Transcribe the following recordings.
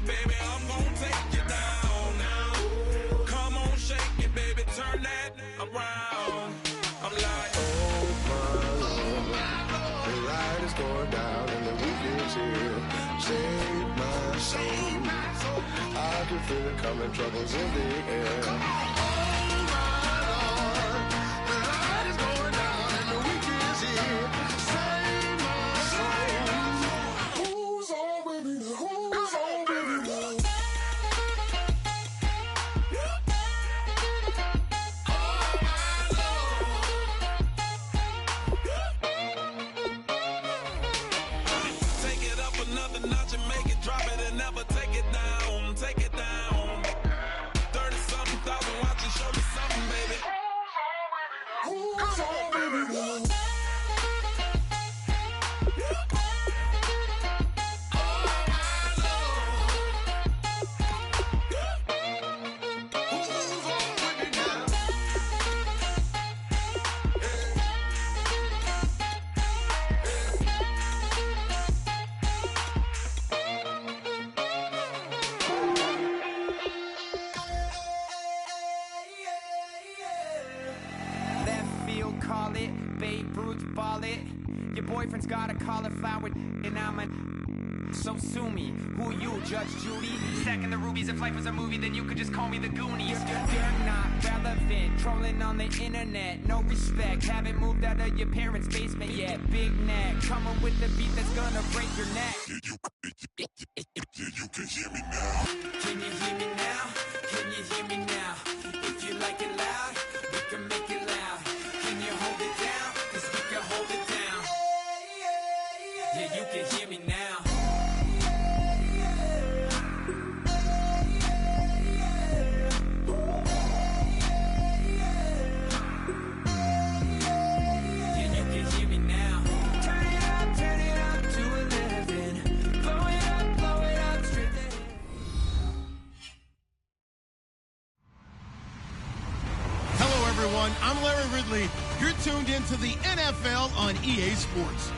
baby, I'm gonna take you down now. Come on, shake it, baby, turn that around. I'm like, oh my Lord, the light is going down and the weekend's here. Save my soul. I can feel it coming, troubles in the air. Oh my Lord, the light is going down and the weekend's here. Save my soul. Who's on with me now? Who's on with me now? take it up another notch and make it drop it and never take it down. Take it down. 30-something thousand watching, show me something, baby. Who's on with me now? Left field, call it. Babe Ruth, ball it. Your boyfriend's got a cauliflower, and I'm a. So sue me. Who you, Judge Judy? Stacking the rubies. If life was a movie, then you could just call me the Goonies. You're not relevant. Trolling on the internet. No respect. Haven't moved out of your parents' basement yet. Big neck. Coming with the beat that's gonna break your neck. You can hear me now. Can you hear me now? Can you hear me now? If you like it loud, we can make it loud. Can you hold it down? 'Cause we can hold it down. Yeah, you can hear me now. Yeah, you can hear me now. Turn it up to 11. Blow it up, straight to heaven. Hello, everyone. I'm Larry Ridley. You're tuned into the NFL on EA Sports.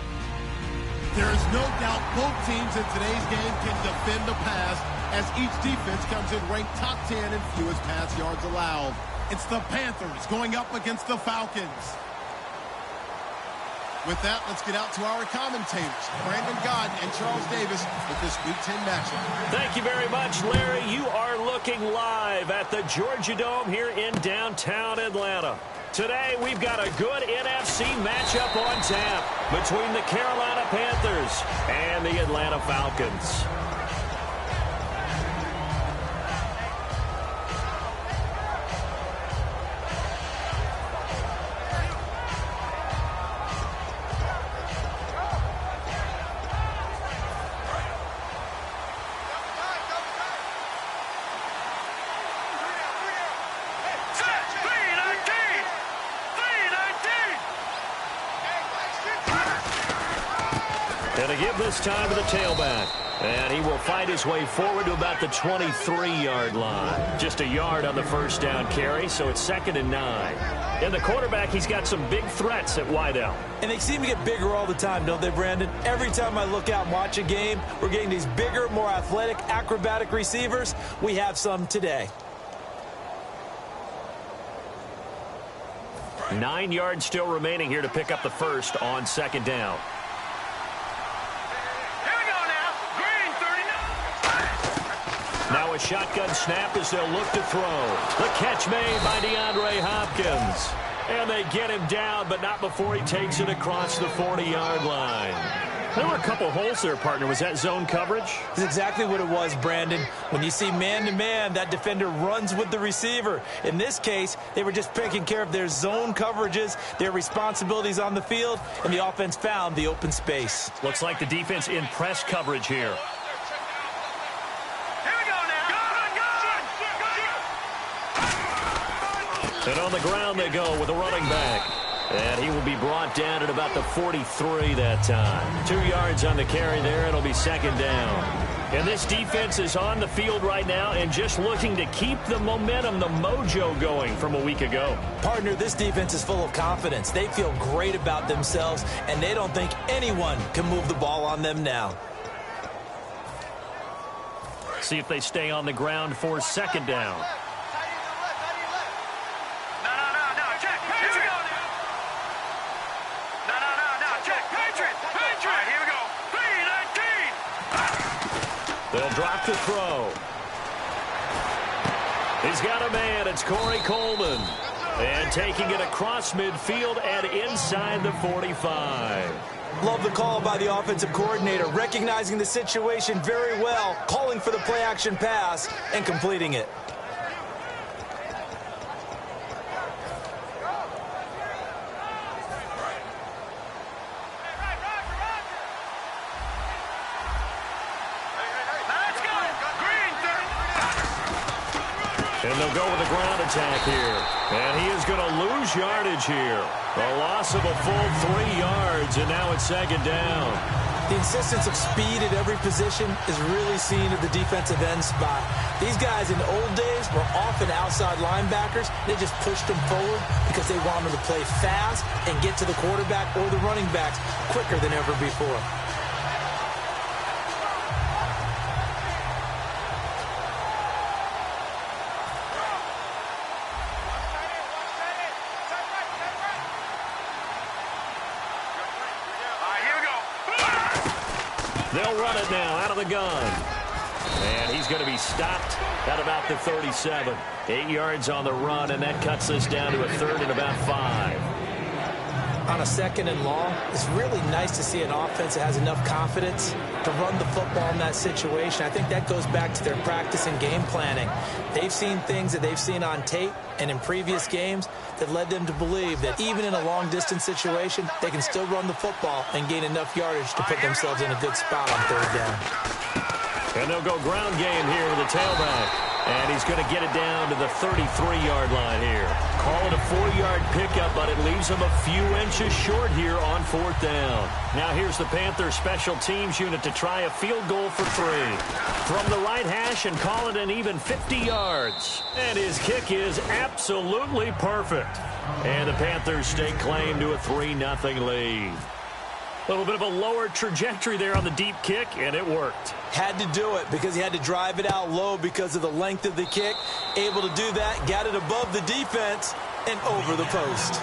There is no doubt both teams in today's game can defend the pass as each defense comes in ranked top 10 in fewest pass yards allowed. It's the Panthers going up against the Falcons. With that, let's get out to our commentators, Brandon Godden and Charles Davis, with this Week 10 matchup. Thank you very much, Larry. You are looking live at the Georgia Dome here in downtown Atlanta. Today, we've got a good NFC matchup on tap between the Carolina Panthers and the Atlanta Falcons. And to give this time to the tailback. And he will fight his way forward to about the 23-yard line. Just a yard on the first down carry, so it's 2nd and 9. And the quarterback, he's got some big threats at wideout. And they seem to get bigger all the time, don't they, Brandon? Every time I look out and watch a game, we're getting these bigger, more athletic, acrobatic receivers. We have some today. 9 yards still remaining here to pick up the first on 2nd down. Now a shotgun snap as they'll look to throw. The catch made by DeAndre Hopkins. And they get him down, but not before he takes it across the 40-yard line. There were a couple holes there, partner. Was that zone coverage? That's exactly what it was, Brandon. When you see man-to-man, that defender runs with the receiver. In this case, they were just taking care of their zone coverages, their responsibilities on the field, and the offense found the open space. Looks like the defense in press coverage here. And on the ground they go with a running back. And he will be brought down at about the 43 that time. 2 yards on the carry there. It'll be 2nd down. And this defense is on the field right now and just looking to keep the momentum, the mojo going from a week ago. Partner, this defense is full of confidence. They feel great about themselves, and they don't think anyone can move the ball on them now. See if they stay on the ground for second down. They'll drop to throw. He's got a man. It's Corey Coleman. And taking it across midfield and inside the 45. Love the call by the offensive coordinator, recognizing the situation very well, calling for the play-action pass, and completing it. And they'll go with a ground attack here. And he is going to lose yardage here. A loss of a full 3 yards, and now it's second down. The insistence of speed at every position is really seen at the defensive end spot. These guys in the old days were often outside linebackers. They just pushed them forward because they wanted to play fast and get to the quarterback or the running backs quicker than ever before. They'll run it now out of the gun. And he's going to be stopped at about the 37. 8 yards on the run, and that cuts this down to a third and about 5. On a second and long, it's really nice to see an offense that has enough confidence to run the football in that situation. I think that goes back to their practice and game planning. They've seen things that they've seen on tape and in previous games that led them to believe that even in a long-distance situation, they can still run the football and gain enough yardage to put themselves in a good spot on third down. And they'll go ground game here with the tailback. And he's going to get it down to the 33-yard line here. Call it a 4-yard pickup, but it leaves him a few inches short here on fourth down. Now here's the Panthers special teams unit to try a field goal for 3. From the right hash and call it an even 50 yards. And his kick is absolutely perfect. And the Panthers stake claim to a 3-0 lead. A little bit of a lower trajectory there on the deep kick, and it worked. Had to do it because he had to drive it out low because of the length of the kick. Able to do that, got it above the defense and over the post.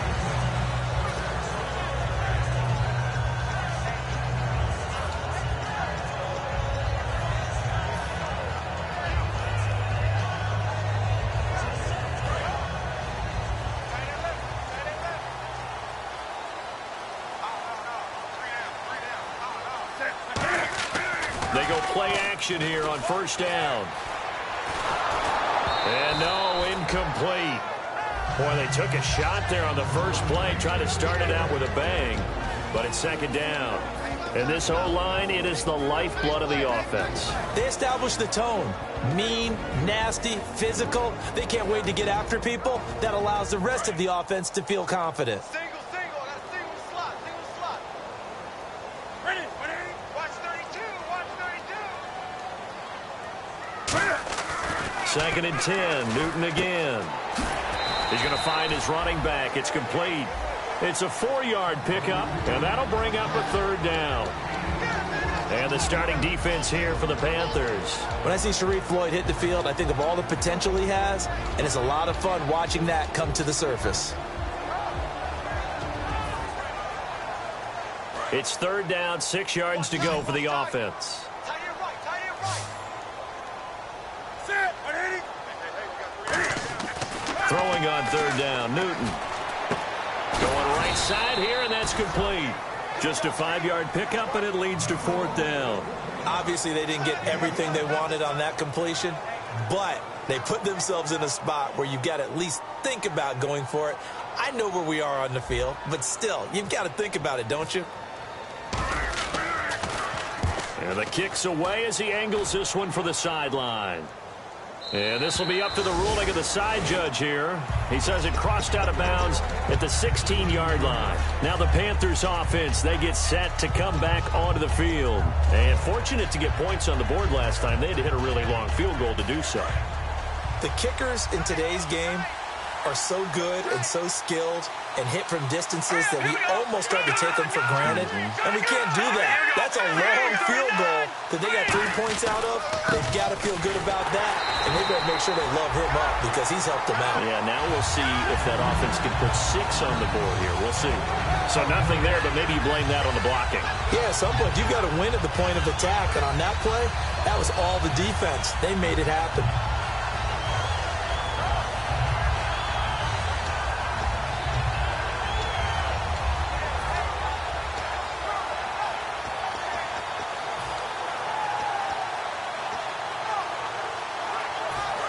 They go play action here on first down. And no, incomplete. Boy, they took a shot there on the first play, tried to start it out with a bang, but it's second down. And this O-line, it is the lifeblood of the offense. They established the tone. Mean, nasty, physical. They can't wait to get after people. That allows the rest of the offense to feel confident. Second and 10, Newton again. He's going to find his running back. It's complete. It's a 4-yard pickup, and that'll bring up a third down. And the starting defense here for the Panthers. When I see Sharif Floyd hit the field, I think of all the potential he has, and it's a lot of fun watching that come to the surface. It's third down, 6 yards to go for the offense. Throwing on third down, Newton. Going right side here, and that's complete. Just a 5-yard pickup, and it leads to fourth down. Obviously, they didn't get everything they wanted on that completion, but they put themselves in a spot where you've got to at least think about going for it. I know where we are on the field, but still, you've got to think about it, don't you? And the kick's away as he angles this one for the sideline. And this will be up to the ruling of the side judge here. He says it crossed out of bounds at the 16-yard line. Now the Panthers offense, they get set to come back onto the field. And fortunate to get points on the board last time. They had to hit a really long field goal to do so. The kickers in today's game are so good and so skilled and hit from distances that we almost start to take them for granted. And we can't do that. That's a long field goal that they got 3 points out of, they've got to feel good about that, and they better make sure they love him up because he's helped them out. Yeah, now we'll see if that offense can put 6 on the board here. We'll see. So nothing there, but maybe you blame that on the blocking. Yeah, at some point, you've got to win at the point of attack, and on that play, that was all the defense. They made it happen.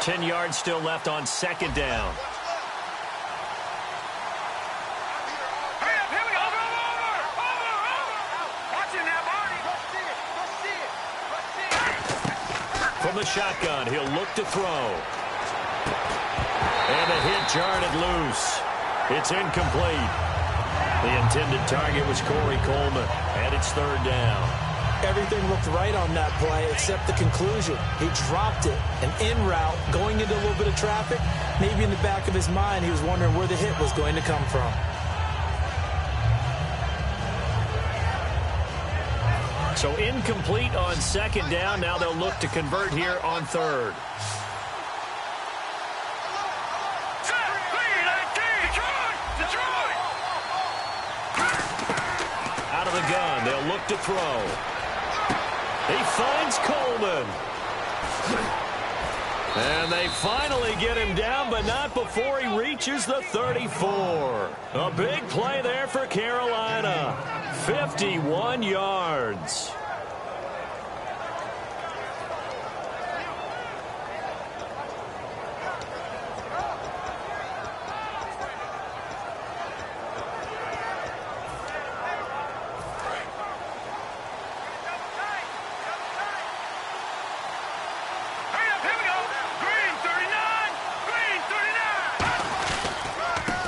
Ten yards still left on second down. From the shotgun, he'll look to throw. And the hit jarred it loose. It's incomplete. The intended target was Corey Coleman, and it's third down. Everything looked right on that play except the conclusion. He dropped it, an in route, going into a little bit of traffic. Maybe in the back of his mind, he was wondering where the hit was going to come from. So incomplete on second down. Now they'll look to convert here on third. Out of the gun, they'll look to throw. He finds Coleman. And they finally get him down, but not before he reaches the 34. A big play there for Carolina. 51 yards.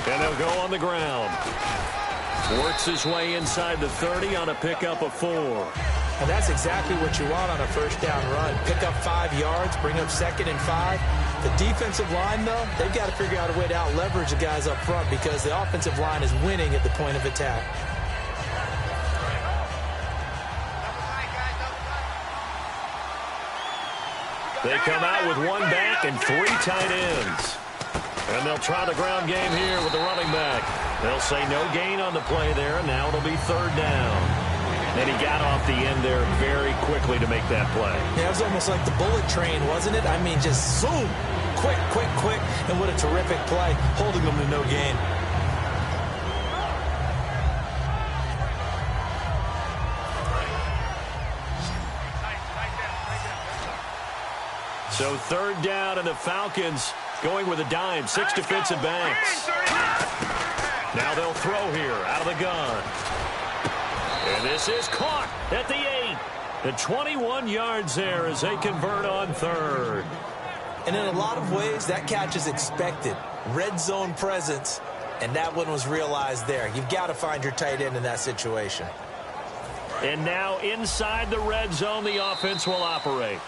And they'll go on the ground. Works his way inside the 30 on a pickup of 4. And that's exactly what you want on a first down run. Pick up 5 yards, bring up 2nd and 5. The defensive line, though, they've got to figure out a way to out-leverage the guys up front because the offensive line is winning at the point of attack. They come out with 1 back and 3 tight ends. And they'll try the ground game here with the running back. They'll say no gain on the play there, and now it'll be third down. And he got off the end there very quickly to make that play. Yeah, it was almost like the bullet train, wasn't it? I mean, just zoom, quick, quick, quick, and what a terrific play, holding them to no gain. So third down, and the Falcons going with a dime, 6 defensive backs. Now they'll throw here out of the gun. And this is caught at the 8. The 21 yards there as they convert on third. And in a lot of ways, that catch is expected. Red zone presence, and that one was realized there. You've got to find your tight end in that situation. And now inside the red zone, the offense will operate.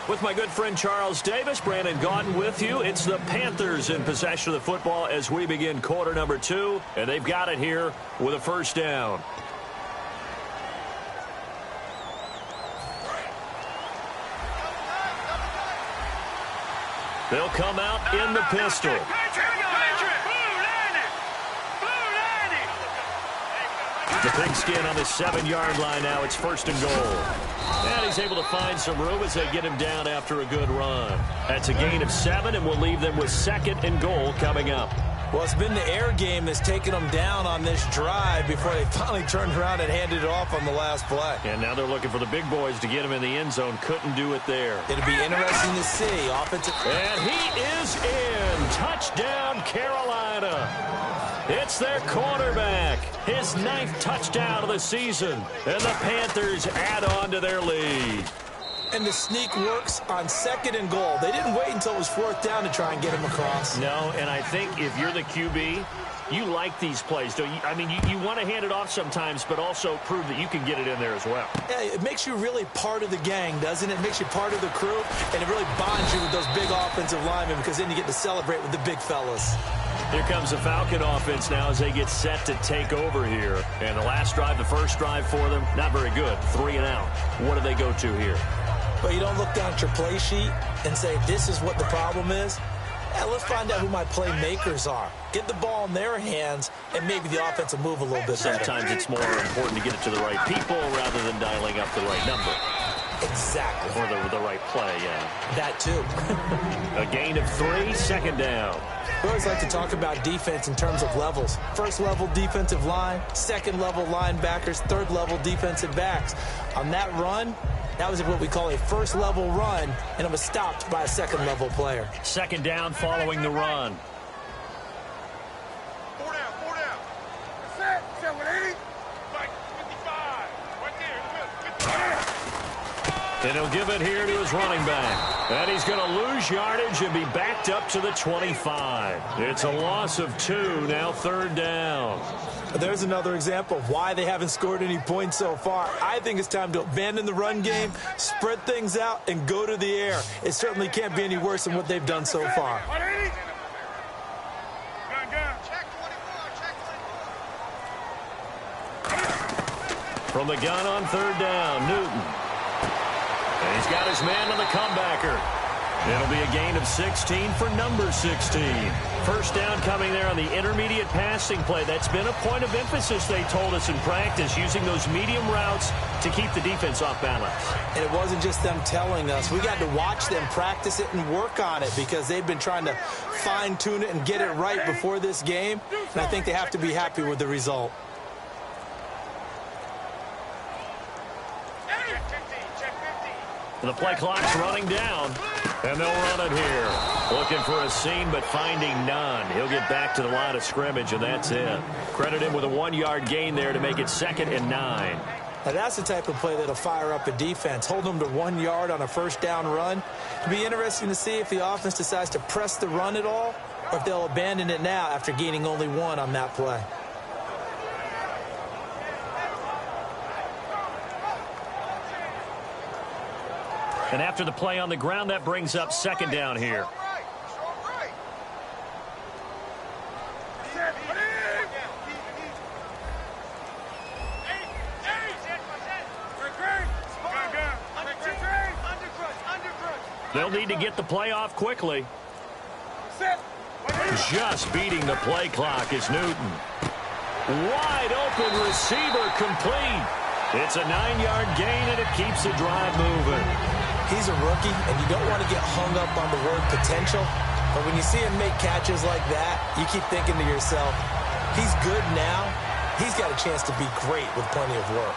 With my good friend Charles Davis, Brandon Gaudin with you. It's the Panthers in possession of the football as we begin quarter number 2. And they've got it here with a first down. They'll come out in the pistol. The pigskin on the 7-yard line now. It's first and goal. And he's able to find some room as they get him down after a good run. That's a gain of 7, and we'll leave them with 2nd and goal coming up. Well, it's been the air game that's taken them down on this drive before they finally turned around and handed it off on the last play. And now they're looking for the big boys to get him in the end zone. Couldn't do it there. It'll be interesting to see. Offensive. And he is in. Touchdown, Carolina. It's their quarterback. His 9th touchdown of the season. And the Panthers add on to their lead. And the sneak works on 2nd and goal. They didn't wait until it was 4th down to try and get him across. No, and I think if you're the QB, you like these plays, don't you? I mean, you want to hand it off sometimes, but also prove that you can get it in there as well. Yeah, it makes you really part of the gang, doesn't it? It makes you part of the crew, and it really bonds you with those big offensive linemen because then you get to celebrate with the big fellas. Here comes the Falcon offense now as they get set to take over here. And the last drive, the first drive for them, not very good. 3 and out. What do they go to here? Well, you don't look down at your play sheet and say, this is what the problem is. Yeah, let's find out who my playmakers are. Get the ball in their hands, and maybe the offense will move a little bit better. Sometimes it's more important to get it to the right people rather than dialing up the right number. Exactly. Or the right play, yeah. That too. A gain of 3, second down. We always like to talk about defense in terms of levels. First level defensive line, second level linebackers, third level defensive backs. On that run, that was what we call a first level run, and it was stopped by a second level player. Second down following the run. 4 down, 4 down. Set, 180. Like 55. Right there. And he'll give it here to his running back. And he's going to lose yardage and be backed up to the 25. It's a loss of 2, now third down. There's another example of why they haven't scored any points so far. I think it's time to abandon the run game, spread things out, and go to the air. It certainly can't be any worse than what they've done so far. From the gun on third down, Newton. And he's got his man on the comebacker. It'll be a gain of 16 for number 16. First down coming there on the intermediate passing play. That's been a point of emphasis, they told us in practice, using those medium routes to keep the defense off balance. And it wasn't just them telling us. We got to watch them practice it and work on it because they've been trying to fine-tune it and get it right before this game. And I think they have to be happy with the result. The play clock's running down, and they'll run it here. Looking for a seam, but finding none. He'll get back to the line of scrimmage, and that's it. Credit him with a 1-yard gain there to make it 2nd and 9. Now, that's the type of play that'll fire up a defense. Hold them to 1 yard on a first down run. It'll be interesting to see if the offense decides to press the run at all, or if they'll abandon it now after gaining only 1 on that play. And after the play on the ground, that brings up 2nd down here. They'll need to get the play off quickly. Just beating the play clock is Newton. Wide open receiver complete. It's a 9-yard gain, and it keeps the drive moving. He's a rookie, and you don't want to get hung up on the word potential. But when you see him make catches like that, you keep thinking to yourself, he's good now. He's got a chance to be great with plenty of work.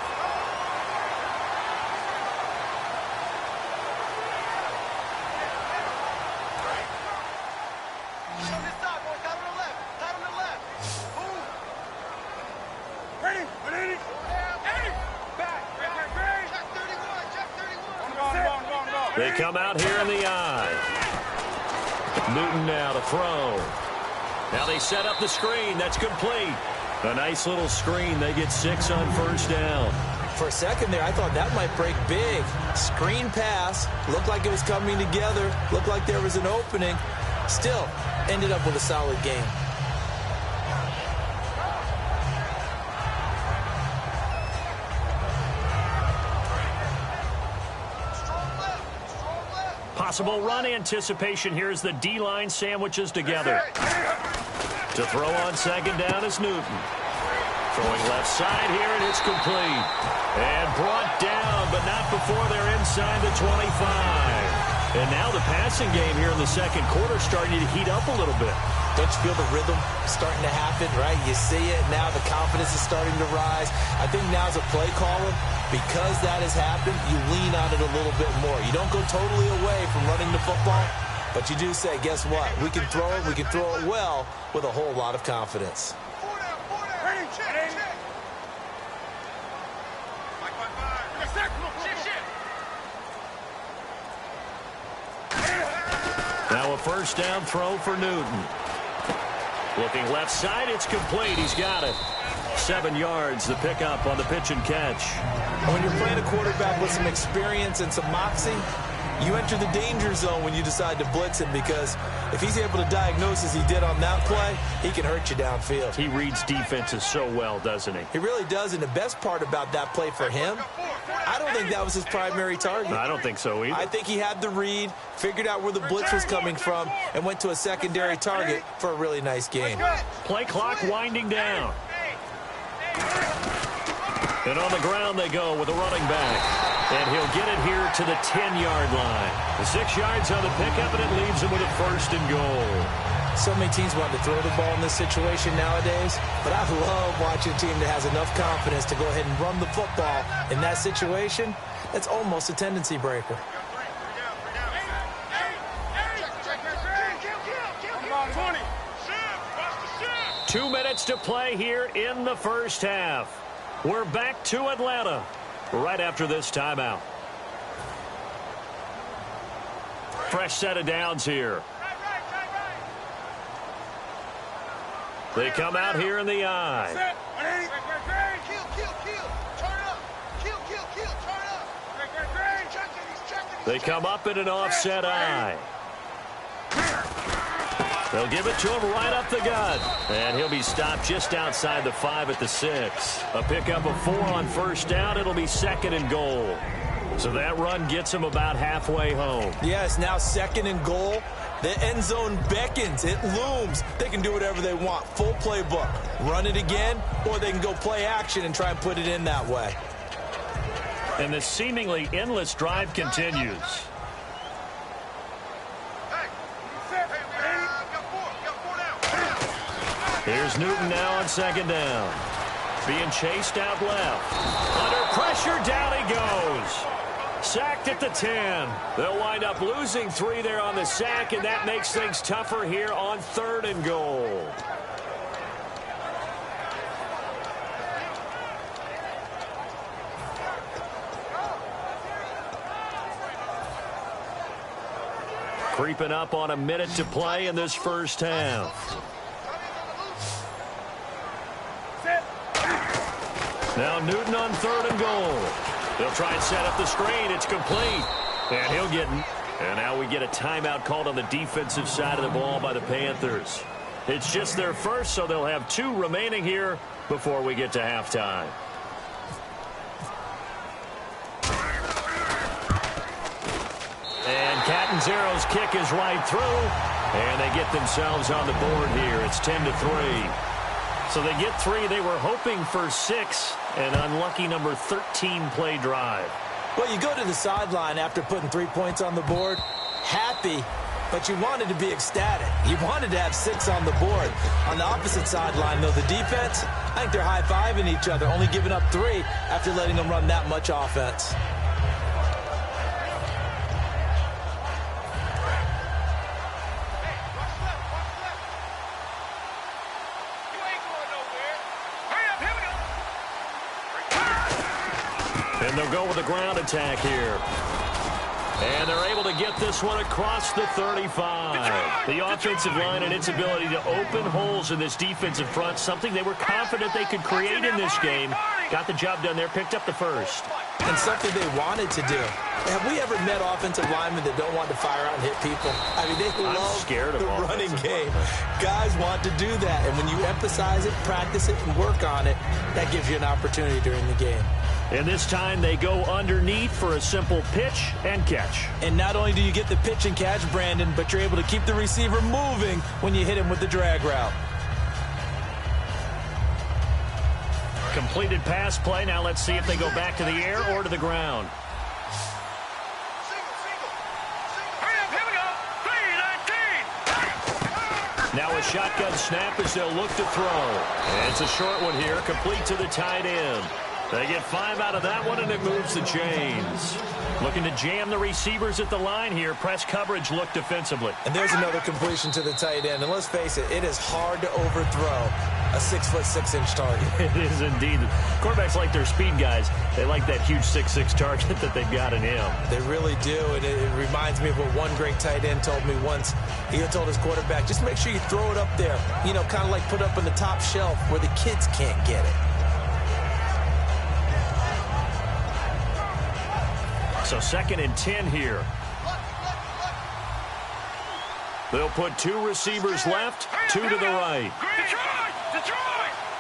They come out here in the eye. Newton now to throw. Now they set up the screen. That's complete. A nice little screen. They get 6 on first down. For a second there, I thought that might break big. Screen pass. Looked like it was coming together. Looked like there was an opening. Still, ended up with a solid game. Possible run anticipation. Here's the D-line sandwiches together. To throw on 2nd down is Newton. Throwing left side here, and it's complete. And brought down, but not before they're inside the 25. And now the passing game here in the second quarter starting to heat up a little bit. Don't you feel the rhythm starting to happen, right? You see it. Now the confidence is starting to rise. I think now as a play caller, because that has happened, you lean on it a little bit more. You don't go totally away from running the football, but you do say, guess what? We can throw it. We can throw it well with a whole lot of confidence. Now a first down throw for Newton. Looking left side, it's complete. He's got it. 7 yards, the pickup on the pitch and catch. When you're playing a quarterback with some experience and some moxie, you enter the danger zone when you decide to blitz him, because if he's able to diagnose as he did on that play, he can hurt you downfield. He reads defenses so well, doesn't he? He really does, and the best part about that play for him I don't think that was his primary target. I don't think so either. I think he had the read, figured out where the blitz was coming from, and went to a secondary target for a really nice game. Play clock winding down. And on the ground they go with a running back. And he'll get it here to the 10-yard line. 6 yards on the pickup, and it leaves him with a 1st and goal. So many teams want to throw the ball in this situation nowadays, but I love watching a team that has enough confidence to go ahead and run the football in that situation. That's almost a tendency breaker. 2 minutes to play here in the first half. We're back to Atlanta right after this timeout. Fresh set of downs here. They come out here in the eye. They come up in an offset eye. They'll give it to him right up the gut. And he'll be stopped just outside the 5 at the 6. A pickup of 4 on 1st down. It'll be 2nd and goal. So that run gets him about halfway home. Yes, now 2nd and goal. The end zone beckons. It looms. They can do whatever they want. Full playbook. Run it again, or they can go play action and try and put it in that way. And the seemingly endless drive continues. Here's Newton now on 2nd down. Being chased out left. Under pressure, down he goes. Sacked at the 10. They'll wind up losing 3 there on the sack, and that makes things tougher here on 3rd and goal. Creeping up on a minute to play in this first half. Now Newton on 3rd and goal. They'll try and set up the screen. It's complete. And he'll get... And now we get a timeout called on the defensive side of the ball by the Panthers. It's just their first, so they'll have 2 remaining here before we get to halftime. And Catanzaro's kick is right through. And they get themselves on the board here. It's 10-3. So they get 3. They were hoping for 6. An unlucky number 13 play drive. Well, you go to the sideline after putting 3 points on the board, happy, but you wanted to be ecstatic. You wanted to have 6 on the board. On the opposite sideline, though, the defense, I think they're high-fiving each other, only giving up 3 after letting them run that much offense. And they'll go with a ground attack here. And they're able to get this one across the 35. The offensive line and its ability to open holes in this defensive front, something they were confident they could create in this game. Got the job done there, picked up the 1st. And something they wanted to do. Have we ever met offensive linemen that don't want to fire out and hit people? I mean, they love the running game. Guys want to do that. And when you emphasize it, practice it, and work on it, that gives you an opportunity during the game. And this time they go underneath for a simple pitch and catch. And not only do you get the pitch and catch, Brandon, but you're able to keep the receiver moving when you hit him with the drag route. Completed pass play. Now let's see if they go back to the air or to the ground. Now a shotgun snap as they'll look to throw. And it's a short one here, complete to the tight end. They get 5 out of that one, and it moves the chains. Looking to jam the receivers at the line here. Press coverage look defensively. And there's another completion to the tight end. And let's face it, it is hard to overthrow a 6'6" target. It is indeed. Quarterbacks like their speed guys. They like that huge 6'6" target that they've got in him. They really do. And it reminds me of what one great tight end told me once. He told his quarterback, just make sure you throw it up there. You know, kind of like put it up on the top shelf where the kids can't get it. So 2nd and 10 here. They'll put 2 receivers left, 2 to the right.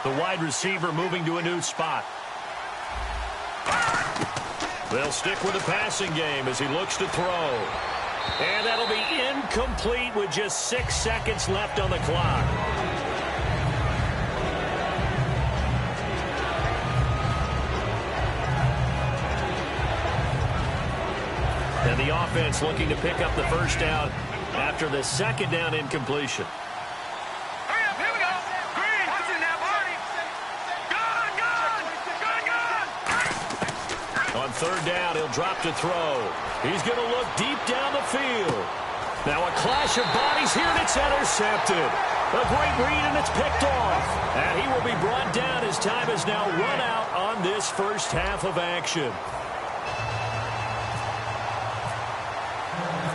The wide receiver moving to a new spot. They'll stick with the passing game as he looks to throw. And that'll be incomplete with just 6 seconds left on the clock. And the offense looking to pick up the first down after the second down incompletion. On third down, he'll drop to throw. He's going to look deep down the field. Now a clash of bodies here, and it's intercepted. A great read, and it's picked off. And he will be brought down as time has now run out on this first half of action.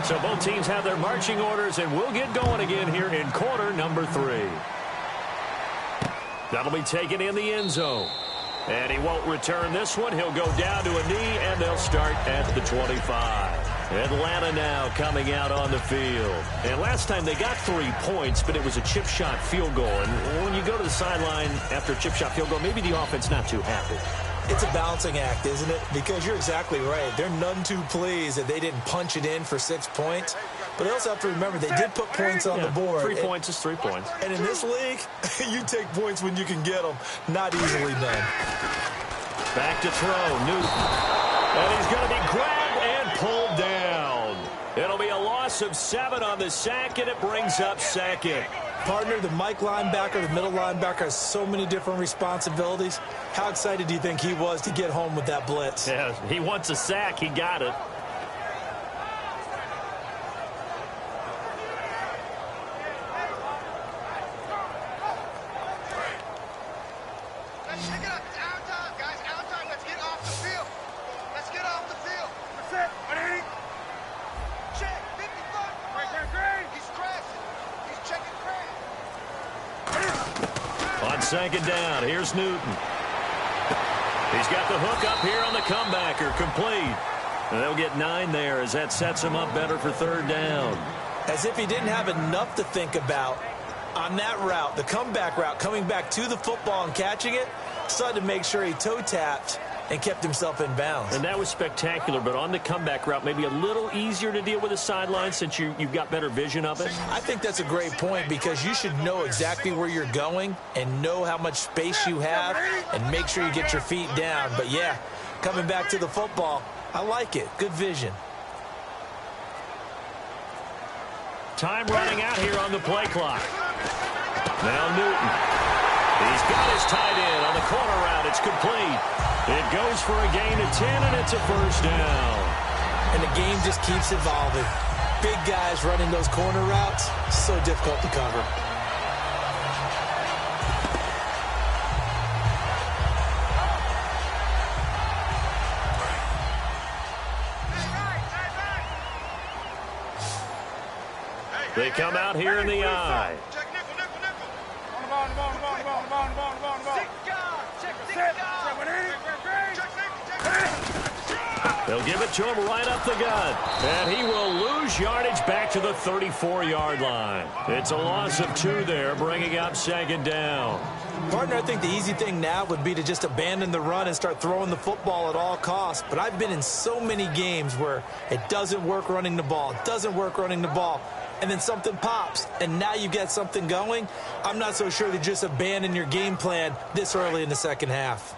So both teams have their marching orders, and we'll get going again here in quarter number 3. That'll be taken in the end zone. And he won't return this one. He'll go down to a knee, and they'll start at the 25. Atlanta now coming out on the field. And last time they got 3 points, but it was a chip shot field goal. And when you go to the sideline after a chip shot field goal, maybe the offense not too happy. It's a balancing act, isn't it? Because you're exactly right. They're none too pleased that they didn't punch it in for 6 points. But they also have to remember they did put points on the board. 3 points is 3 points. And in this league, you take points when you can get them. Not easily done. Back to throw, Newton. And he's going to be grabbed and pulled down. It'll be a loss of 7 on the sack, and it brings up second. Partner, the Mike linebacker, the middle linebacker has so many different responsibilities. How excited do you think he was to get home with that blitz? Yeah, he wants a sack. He got it. Second down. Here's Newton. He's got the hook up here on the comebacker. Complete. And they'll get 9 there as that sets him up better for third down. As if he didn't have enough to think about on that route, the comeback route, coming back to the football and catching it, decided to make sure he toe-tapped and kept himself in bounds. And that was spectacular, but on the comeback route, maybe a little easier to deal with the sideline since you've got better vision of it? I think that's a great point because you should know exactly where you're going and know how much space you have and make sure you get your feet down. But, yeah, coming back to the football, I like it. Good vision. Time running out here on the play clock. Now Newton. He's got his tight end on the corner route. It's complete. It goes for a gain of 10, and it's a first down. And the game just keeps evolving. Big guys running those corner routes, so difficult to cover. They come out here in the eye. They'll give it to him right up the gut. And he will lose yardage back to the 34-yard line. It's a loss of 2 there, bringing up second down. Partner, I think the easy thing now would be to just abandon the run and start throwing the football at all costs. But I've been in so many games where it doesn't work running the ball, and then something pops, and now you get something going. I'm not so sure to just abandon your game plan this early in the second half.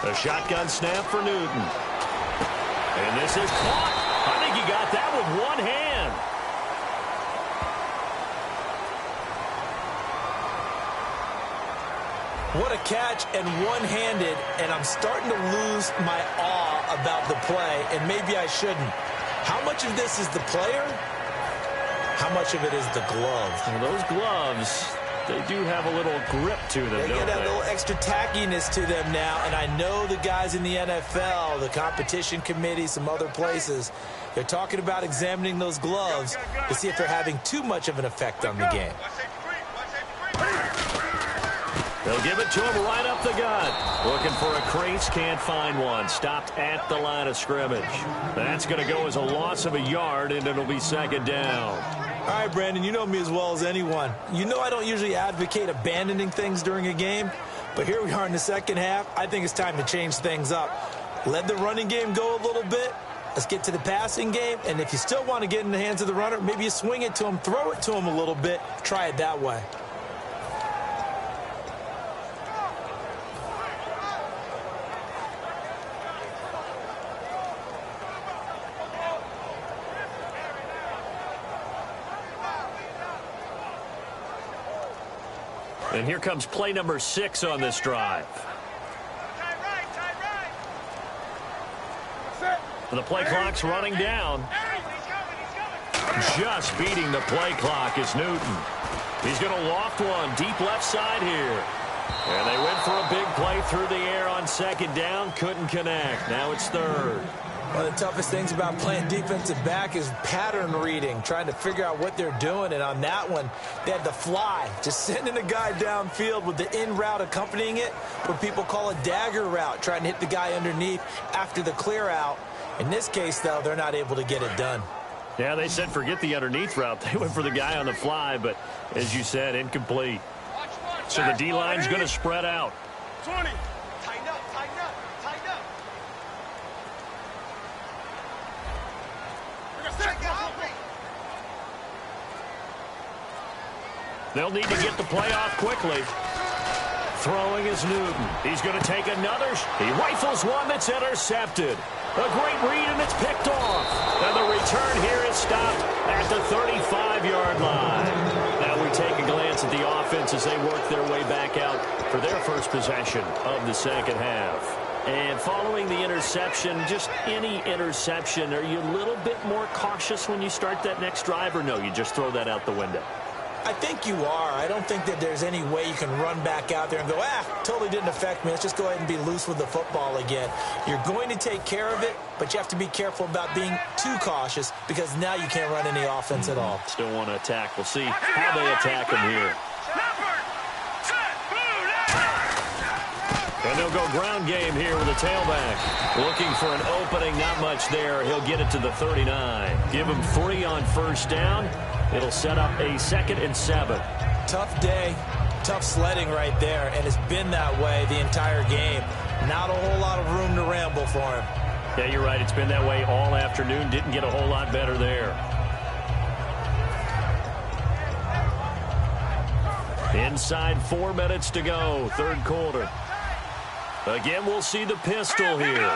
A shotgun snap for Newton. And this is caught. I think he got that with one hand. What a catch, and one-handed, and I'm starting to lose my awe about the play, and maybe I shouldn't. How much of this is the player? How much of it is the glove? Well, those gloves, they do have a little grip to them, They don't get a they? little extra tackiness to them now, and I know the guys in the NFL, the competition committee, some other places, they're talking about examining those gloves to see if they're having too much of an effect on the game. They'll give it to him right up the gut. Looking for a crease, can't find one. Stopped at the line of scrimmage. That's going to go as a loss of a yard, and it'll be second down. All right, Brandon, you know me as well as anyone. You know I don't usually advocate abandoning things during a game, but here we are in the second half. I think it's time to change things up. Let the running game go a little bit. Let's get to the passing game, and if you still want to get in the hands of the runner, maybe you swing it to him, throw it to him a little bit, try it that way. And here comes play number 6 on this drive. The play clock's running down. Just beating the play clock is Newton. He's going to loft one deep left side here. And they went for a big play through the air on second down. Couldn't connect. Now it's third. One of the toughest things about playing defensive back is pattern reading, trying to figure out what they're doing. And on that one, they had the fly, just sending a guy downfield with the in route accompanying it, what people call a dagger route, trying to hit the guy underneath after the clear out. In this case, though, they're not able to get it done. Yeah, they said forget the underneath route. They went for the guy on the fly, but as you said, incomplete. So the D-line's going to spread out. 20. Tighten up, tighten up, tighten up. They'll need to get the play off quickly. Throwing is Newton. He's going to take another. He rifles one that's intercepted. A great read, and it's picked off. And the return here is stopped at the 35-yard line. Now we take a glance at the offense as they work their way back out for their first possession of the second half. And following the interception, just any interception, are you a little bit more cautious when you start that next drive, or no, you just throw that out the window? I think you are. I don't think that there's any way you can run back out there and go, totally didn't affect me. Let's just go ahead and be loose with the football again. You're going to take care of it, but you have to be careful about being too cautious because now you can't run any offense at all. Still want to attack. We'll see how they attack him here. And they'll go ground game here with a tailback. Looking for an opening, not much there. He'll get it to the 39. Give him 3 on first down. It'll set up a 2nd and 7. Tough day, tough sledding right there, and it's been that way the entire game. Not a whole lot of room to ramble for him. Yeah, you're right. It's been that way all afternoon. Didn't get a whole lot better there. Inside 4 minutes to go, third quarter. Again, we'll see the pistol here.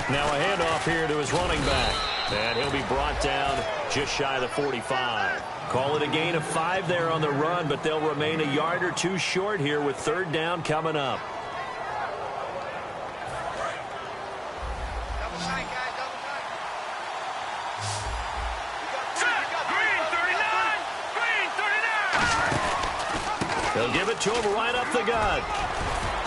Now a handoff here to his running back. And he'll be brought down just shy of the 45. Call it a gain of 5 there on the run, but they'll remain a yard or 2 short here with third down coming up. They'll give it to him right up the gut.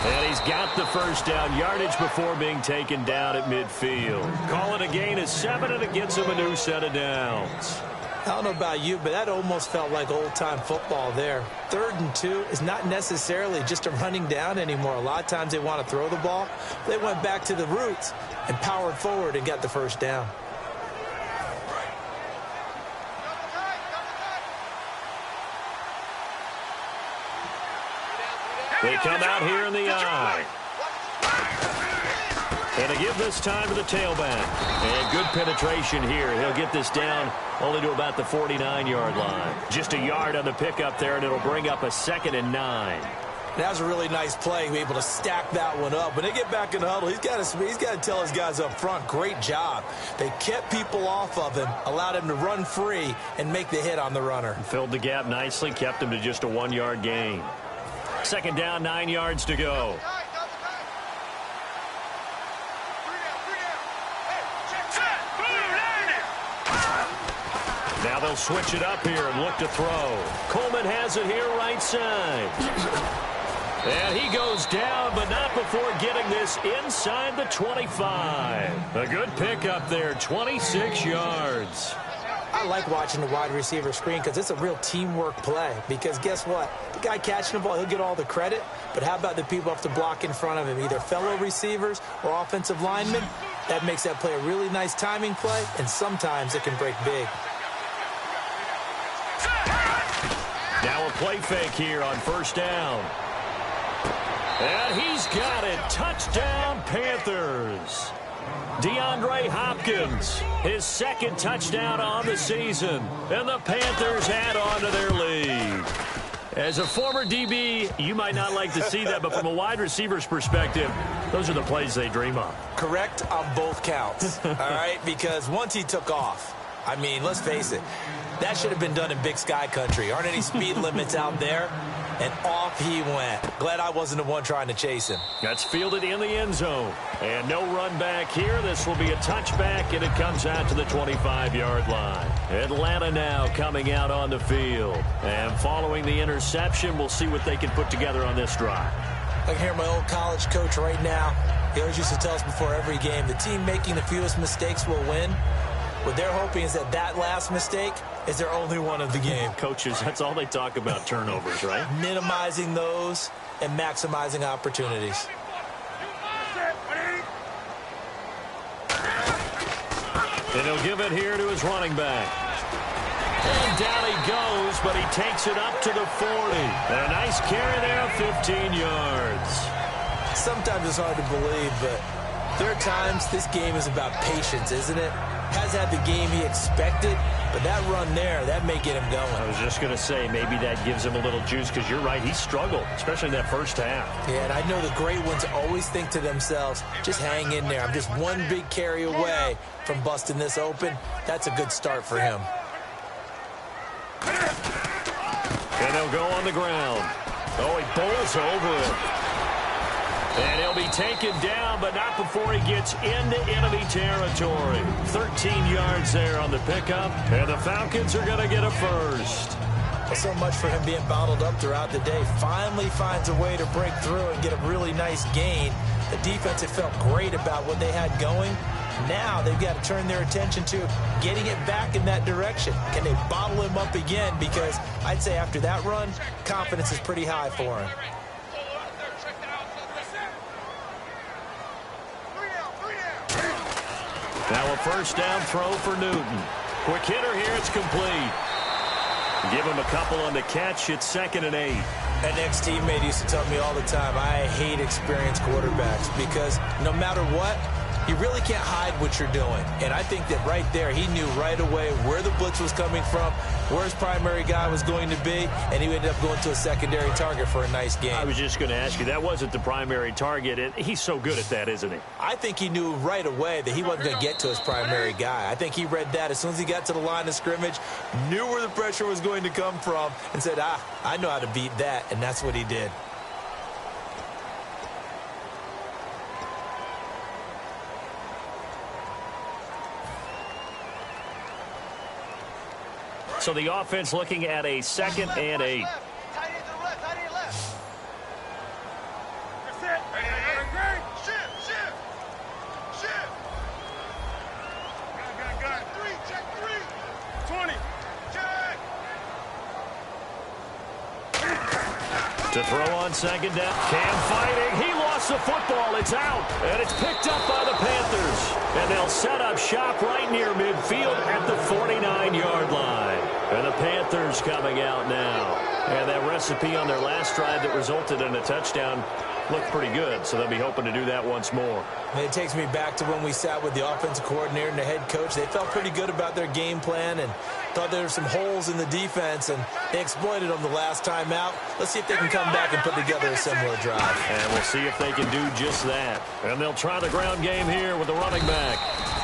And he's got the first down yardage before being taken down at midfield. Call it a gain of 7, and it gets him a new set of downs. I don't know about you, but that almost felt like old-time football there. 3rd and 2 is not necessarily just a running down anymore. A lot of times they want to throw the ball. They went back to the roots and powered forward and got the first down. They come out here in the eye. And to give this time to the tailback. And good penetration here. He'll get this down only to about the 49-yard line. Just a yard on the pickup there, and it'll bring up a 2nd and 9. That was a really nice play, able to stack that one up. When they get back in the huddle, he's got to tell his guys up front, great job. They kept people off of him, allowed him to run free, and make the hit on the runner. Filled the gap nicely, kept him to just a 1-yard gain. 2nd down, 9 yards to go. Now they'll switch it up here and look to throw. Coleman has it here right side. And he goes down, but not before getting this inside the 25. A good pickup there, 26 yards. I like watching the wide receiver screen because it's a real teamwork play. Because guess what? The guy catching the ball, he'll get all the credit. But how about the people have to block in front of him, either fellow receivers or offensive linemen? That makes that play a really nice timing play, and sometimes it can break big. Now a play fake here on first down. And he's got it. Touchdown, Panthers. DeAndre Hopkins, his second touchdown on the season. And the Panthers add on to their lead. As a former DB, you might not like to see that, but from a wide receiver's perspective, those are the plays they dream of. Correct on both counts, all right? Because once he took off, I mean, let's face it, that should have been done in Big Sky Country. Aren't any speed limits out there? And off he went. Glad I wasn't the one trying to chase him. That's fielded in the end zone. And no run back here. This will be a touchback, and it comes out to the 25-yard line. Atlanta now coming out on the field. And following the interception, we'll see what they can put together on this drive. I can hear my old college coach right now. He always used to tell us before every game, the team making the fewest mistakes will win. What they're hoping is that last mistake is their only one of the game. Coaches, that's all they talk about, turnovers, right? Minimizing those and maximizing opportunities. And he'll give it here to his running back. And down he goes, but he takes it up to the 40. And a nice carry there, 15 yards. Sometimes it's hard to believe, but there are times this game is about patience, isn't it? Has had the game he expected, but that run there, that may get him going. I was just going to say, maybe that gives him a little juice, because you're right, he struggled, especially in that first half. Yeah, and I know the great ones always think to themselves, just hang in there. I'm just one big carry away from busting this open. That's a good start for him. And they'll go on the ground. Oh, he bowls over it. And he'll be taken down, but not before he gets into enemy territory. 13 yards there on the pickup, and the Falcons are going to get a first. Well, so much for him being bottled up throughout the day. Finally finds a way to break through and get a really nice gain. The defense had felt great about what they had going. Now they've got to turn their attention to getting it back in that direction. Can they bottle him up again? Because I'd say after that run, confidence is pretty high for him. Now a first down throw for Newton. Quick hitter here, it's complete. Give him a couple on the catch, it's 2nd and 8. An ex-teammate used to tell me all the time, I hate experienced quarterbacks because no matter what, you really can't hide what you're doing. And I think that right there, he knew right away where the blitz was coming from, where his primary guy was going to be, and he ended up going to a secondary target for a nice game. I was just going to ask you, that wasn't the primary target, and he's so good at that, isn't he? I think he knew right away that he wasn't going to get to his primary guy. I think he read that as soon as he got to the line of scrimmage, knew where the pressure was going to come from, and said, I know how to beat that, and that's what he did. So the offense looking at a 2nd and 8. To throw on 2nd down. Cam fighting. He lost the football. It's out. And it's picked up by the Panthers. And they'll set up shop right near midfield at the 49-yard line. And the Panthers coming out now. And that recipe on their last drive that resulted in a touchdown looked pretty good, so they'll be hoping to do that once more. And it takes me back to when we sat with the offensive coordinator and the head coach. They felt pretty good about their game plan and thought there were some holes in the defense, and they exploited them the last time out. Let's see if they can come back and put together a similar drive. And we'll see if they can do just that. And they'll try the ground game here with the running back.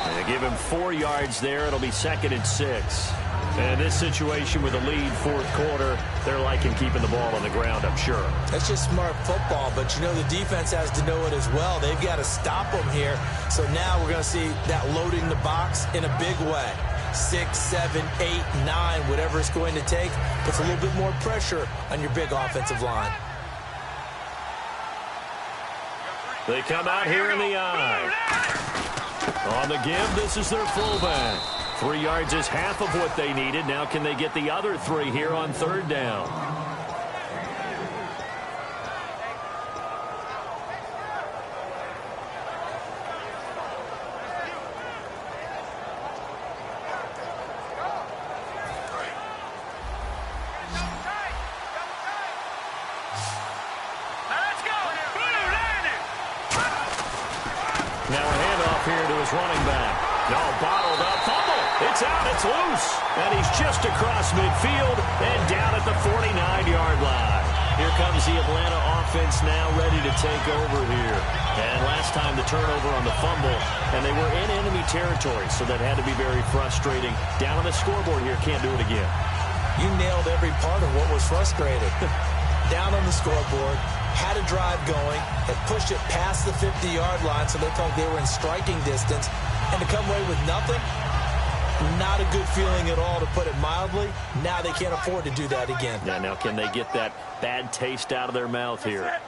And they give him 4 yards there. It'll be 2nd and 6. And in this situation with a lead, 4th quarter, they're liking keeping the ball on the ground, I'm sure. That's just smart football, but you know the defense has to know it as well. They've got to stop them here. So now we're going to see that loading the box in a big way. 6, 7, 8, 9, whatever it's going to take, puts a little bit more pressure on your big offensive line. They come out here in the eye. On the give, this is their fullback. 3 yards is half of what they needed. Now can they get the other 3 here on 3rd down? Now a handoff here to his running back. No, bottled up. Fumble. It's out. It's loose. And he's just across midfield and down at the 49-yard line. Here comes the Atlanta offense now ready to take over here. And last time the turnover on the fumble, and they were in enemy territory, so that had to be very frustrating. Down on the scoreboard here, can't do it again. You nailed every part of what was frustrating. Down on the scoreboard, had a drive going, had pushed it past the 50-yard line, so they felt they were in striking distance, and to come away with nothing, not a good feeling at all, to put it mildly. Now they can't afford to do that again. Yeah, now can they get that bad taste out of their mouth here?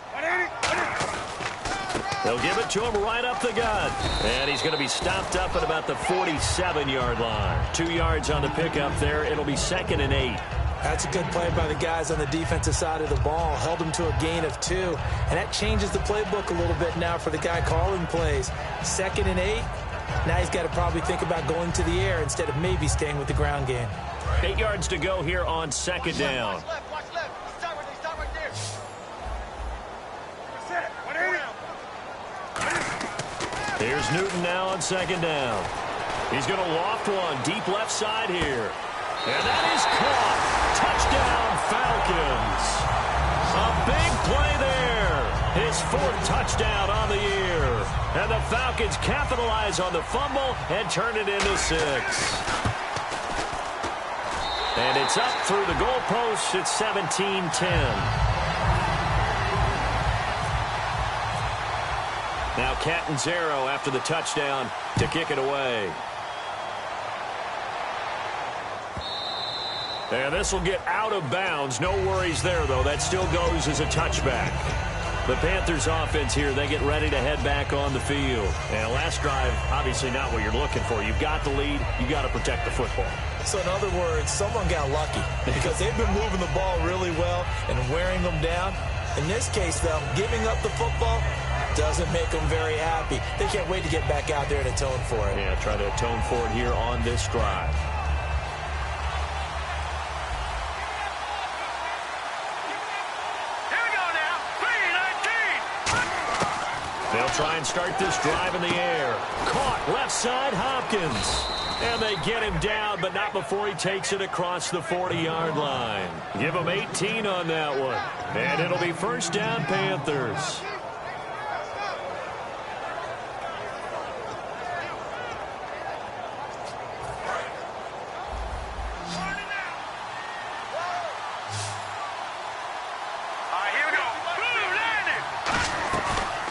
They'll give it to him right up the gut. And he's going to be stopped up at about the 47-yard line. 2 yards on the pickup there. It'll be 2nd and 8. That's a good play by the guys on the defensive side of the ball. Held them to a gain of 2. And that changes the playbook a little bit now for the guy calling plays. 2nd and 8. Now he's got to probably think about going to the air instead of maybe staying with the ground game. 8 yards to go here on 2nd down. Watch left. Stop right there. Here's Newton now on 2nd down. He's going to loft one deep left side here. And that is caught. Touchdown, Falcons. A big play there. His 4th touchdown on the year. And the Falcons capitalize on the fumble and turn it into 6. And it's up through the goalposts. It's 17-10. Now Catanzaro after the touchdown to kick it away. And this will get out of bounds. No worries there, though. That still goes as a touchback. The Panthers offense here, they get ready to head back on the field. And last drive, obviously not what you're looking for. You've got the lead. You've got to protect the football. So in other words, someone got lucky because they've been moving the ball really well and wearing them down. In this case, though, giving up the football doesn't make them very happy. They can't wait to get back out there and atone for it. Yeah, try to atone for it here on this drive. They'll try and start this drive in the air. Caught left side, Hopkins. And they get him down, but not before he takes it across the 40-yard line. Give him 18 on that one. And it'll be 1st down, Panthers.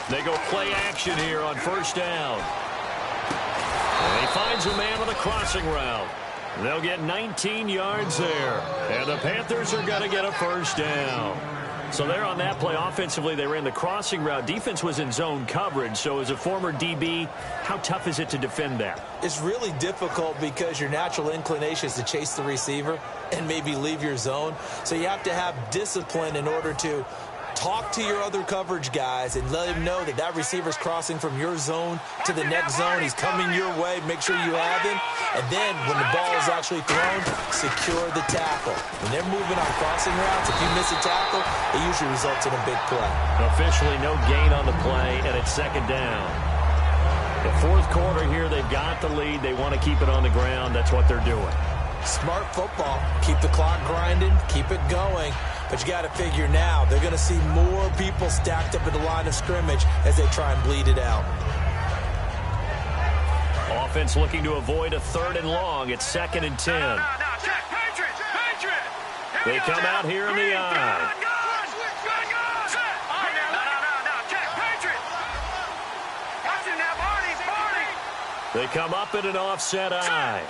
They go play action here on 1st down. And he finds a man on the crossing route. They'll get 19 yards there. And the Panthers are going to get a 1st down. So there on that play, offensively, they ran the crossing route. Defense was in zone coverage. So as a former DB, how tough is it to defend that? It's really difficult because your natural inclination is to chase the receiver and maybe leave your zone. So you have to have discipline in order to talk to your other coverage guys and let him know that that receiver's crossing from your zone to the next zone. He's coming your way. Make sure you have him. And then when the ball is actually thrown, secure the tackle. When they're moving on crossing routes, if you miss a tackle, it usually results in a big play. Officially no gain on the play, and it's 2nd down. The 4th quarter here, they've got the lead. They want to keep it on the ground. That's what they're doing. Smart football. Keep the clock grinding. Keep it going. But you got to figure now, they're going to see more people stacked up at the line of scrimmage as they try and bleed it out. Offense looking to avoid a 3rd and long. It's 2nd and 10. They come out here in the eye. They come up in an offset eye.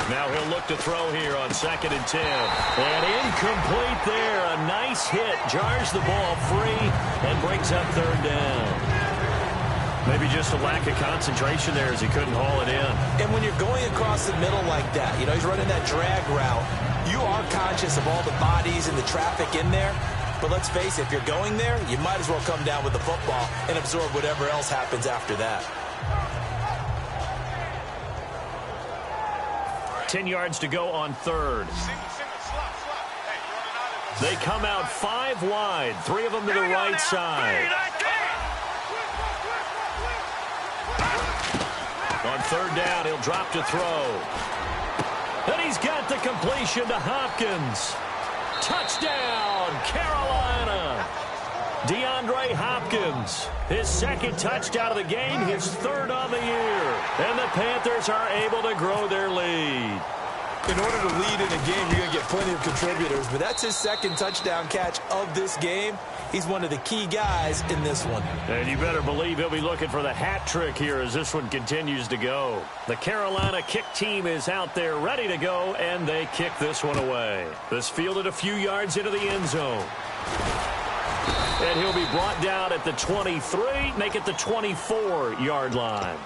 Now he'll look to throw here on 2nd and 10. And incomplete there. A nice hit. Jars the ball free and brings up 3rd down. Maybe just a lack of concentration there as he couldn't haul it in. And when you're going across the middle like that, he's running that drag route, you are conscious of all the bodies and the traffic in there. But let's face it, if you're going there, you might as well come down with the football and absorb whatever else happens after that. 10 yards to go on third. They come out 5 wide, 3 of them to the right side. On third down, he'll drop to throw. And he's got the completion to Hopkins. Touchdown, Carolina. DeAndre Hopkins, his second touchdown of the game, his third on the year. And the Panthers are able to grow their lead. In order to lead in a game, you're going to get plenty of contributors, but that's his second touchdown catch of this game. He's one of the key guys in this one. And you better believe he'll be looking for the hat trick here as this one continues to go. The Carolina kick team is out there ready to go, and they kick this one away. This fielded a few yards into the end zone. And he'll be brought down at the 23, make it the 24-yard line.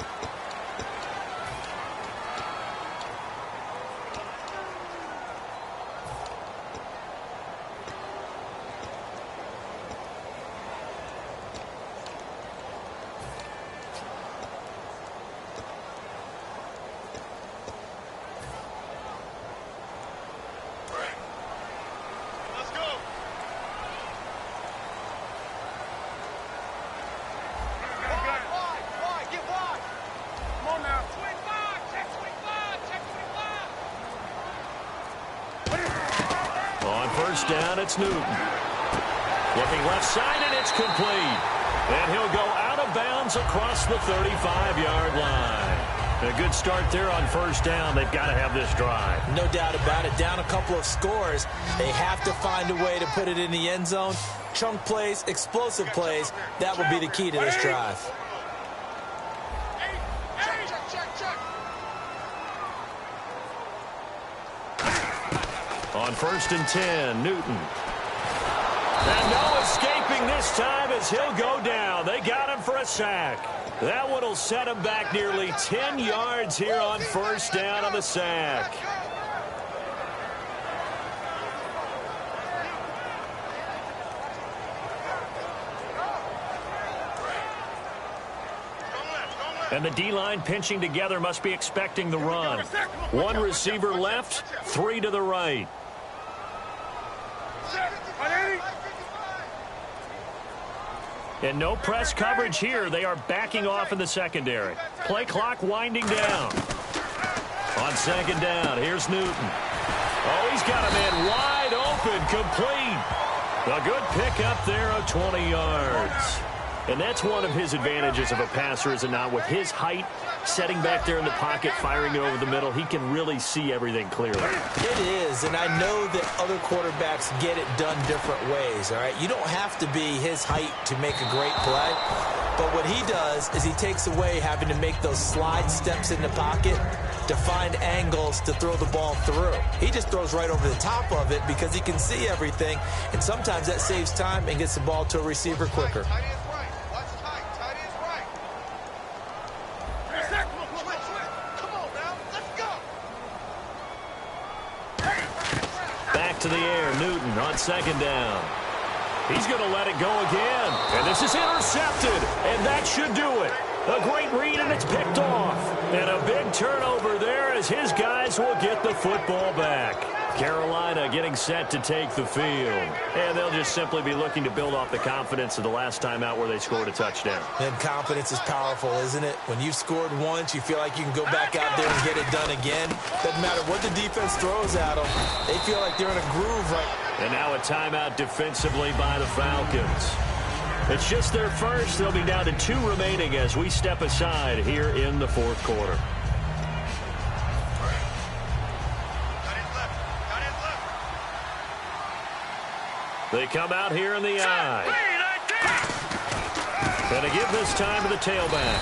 Down, it's Newton. Looking left side, and it's complete. And he'll go out of bounds across the 35-yard line. A good start there on first down. They've got to have this drive. No doubt about it. Down a couple of scores. They have to find a way to put it in the end zone. Chunk plays, explosive plays. That will be the key to this drive. On first and 10, Newton. And no escaping this time as he'll go down. They got him for a sack. That one will set him back nearly 10 yards here on first down on the sack. And the D-line pinching together must be expecting the run. One receiver left, 3 to the right. And no press coverage here. They are backing off in the secondary. Play clock winding down. On second down, here's Newton. Oh, he's got a man wide open, complete. A good pickup there of 20 yards. And that's one of his advantages of a passer, is it not? With his height, setting back there in the pocket, firing it over the middle, he can really see everything clearly. It is, and I know that other quarterbacks get it done different ways, all right? You don't have to be his height to make a great play, but what he does is he takes away having to make those slide steps in the pocket to find angles to throw the ball through. He just throws right over the top of it because he can see everything, and sometimes that saves time and gets the ball to a receiver quicker. To the air, Newton on second down. He's going to let it go again. And this is intercepted. And that should do it. A great read, and it's picked off. And a big turnover there as his guys will get the football back. Carolina getting set to take the field. And they'll just simply be looking to build off the confidence of the last time out where they scored a touchdown. And confidence is powerful, isn't it? When you've scored once, you feel like you can go back out there and get it done again. Doesn't matter what the defense throws at them. They feel like they're in a groove right now. And now a timeout defensively by the Falcons. It's just their first. They'll be down to 2 remaining as we step aside here in the fourth quarter. They come out here in the eye. Going to give this time to the tailback.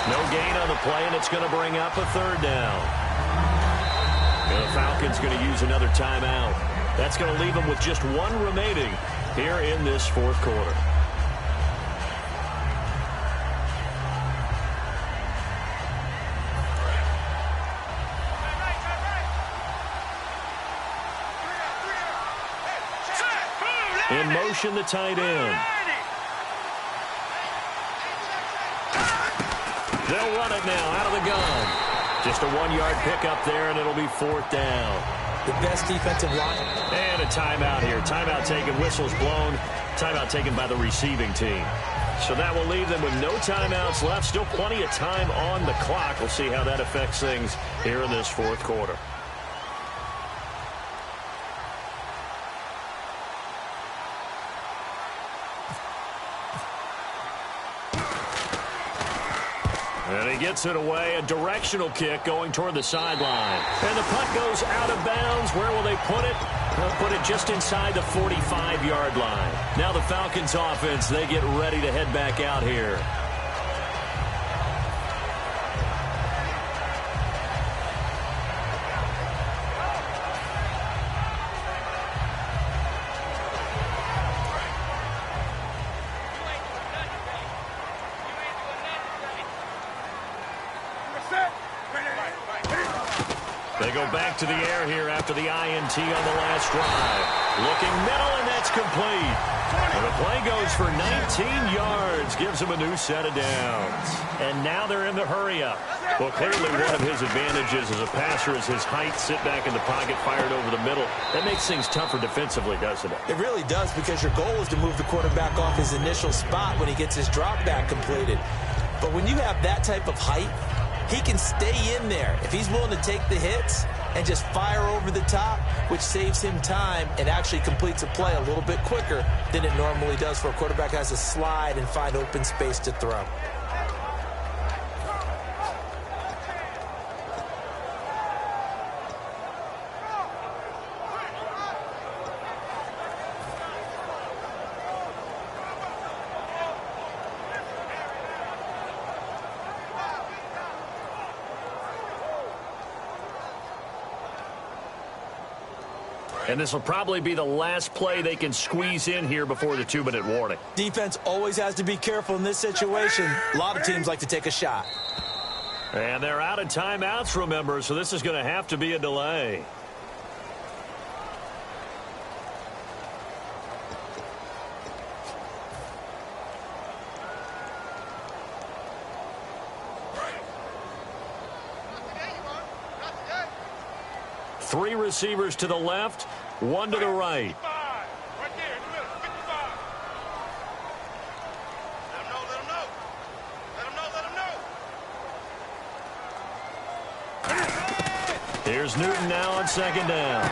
No gain on the play, and it's going to bring up a third down. And the Falcons going to use another timeout. That's going to leave them with just 1 remaining here in this fourth quarter. In motion, the tight end. They'll run it now out of the gun. Just a 1-yard pickup there, and it'll be 4th down. The best defensive line. And a timeout here. Timeout taken, whistles blown. Timeout taken by the receiving team. So that will leave them with no timeouts left. Still plenty of time on the clock. We'll see how that affects things here in this 4th quarter. And he gets it away. A directional kick going toward the sideline. And the punt goes out of bounds. Where will they put it? They'll put it just inside the 45-yard line. Now the Falcons offense, they get ready to head back out here. They go back to the air here after the INT on the last drive. Looking middle, and that's complete. And the play goes for 19 yards. Gives him a new set of downs. And now they're in the hurry-up. Well, clearly one of his advantages as a passer is his height. Sit back in the pocket, fired over the middle. That makes things tougher defensively, doesn't it? It really does, because your goal is to move the quarterback off his initial spot when he gets his drop back completed. But when you have that type of height, he can stay in there if he's willing to take the hits and just fire over the top, which saves him time and actually completes a play a little bit quicker than it normally does for a quarterback who has to slide and find open space to throw. And this will probably be the last play they can squeeze in here before the 2-minute warning. Defense always has to be careful in this situation. A lot of teams like to take a shot. And they're out of timeouts, remember, so this is going to have to be a delay. Three receivers to the left, one to the right. Right there in the middle, 55. Let him know, let him know. Let him know, let him know. Here's Newton now on 2nd down.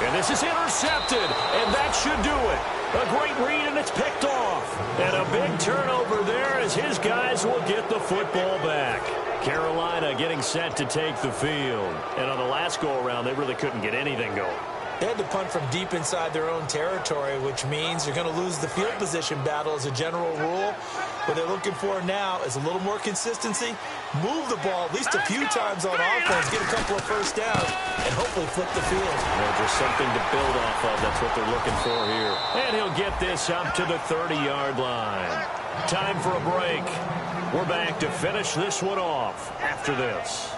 And this is intercepted, and that should do it. A great read, and it's picked off. And a big turnover there as his guys will get the football back. Carolina getting set to take the field. And on the last go-around, they really couldn't get anything going. They had to punt from deep inside their own territory, which means you're going to lose the field position battle as a general rule. What they're looking for now is a little more consistency, move the ball at least a few times on offense, get a couple of first downs, and hopefully flip the field. Well, just something to build off of. That's what they're looking for here. And he'll get this up to the 30-yard line. Time for a break. We're back to finish this one off after this.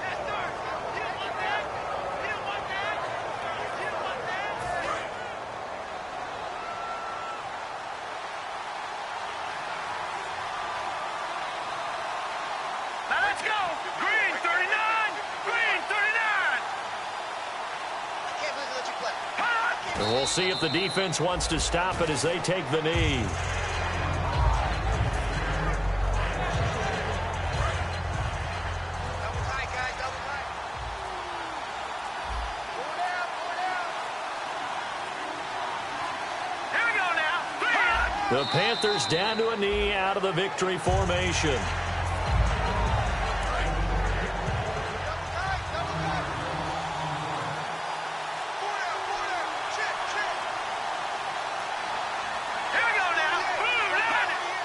Now let's go. Green 39. Green 39. Can't believe they let you play. And we'll see if the defense wants to stop it as they take the knee. The Panthers down to a knee out of the victory formation.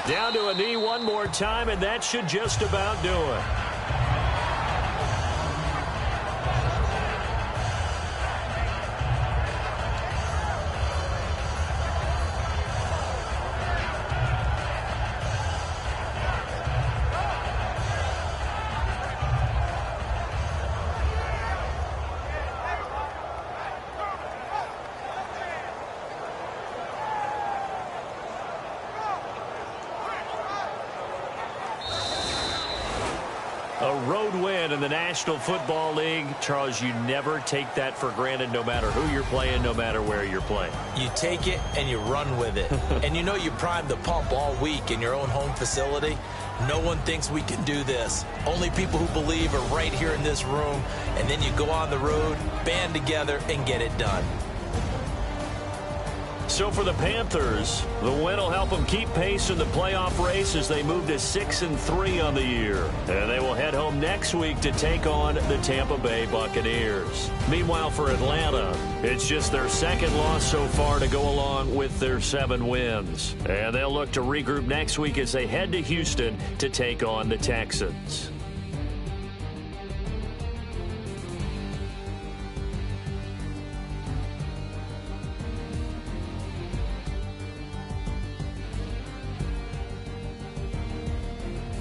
Down to a knee one more time, and that should just about do it. A road win in the National Football League. Charles, you never take that for granted no matter who you're playing, no matter where you're playing. You take it and you run with it. And you know you primed the pump all week in your own home facility. No one thinks we can do this. Only people who believe are right here in this room. And then you go on the road, band together, and get it done. So for the Panthers, the win will help them keep pace in the playoff race as they move to 6-3 on the year. And they will head home next week to take on the Tampa Bay Buccaneers. Meanwhile, for Atlanta, it's just their second loss so far to go along with their 7 wins. And they'll look to regroup next week as they head to Houston to take on the Texans.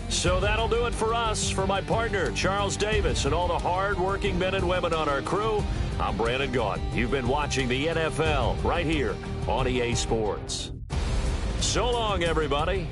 So that'll do it for us. For my partner, Charles Davis, and all the hard-working men and women on our crew, I'm Brandon Gaudin. You've been watching the NFL right here on EA Sports. So long, everybody.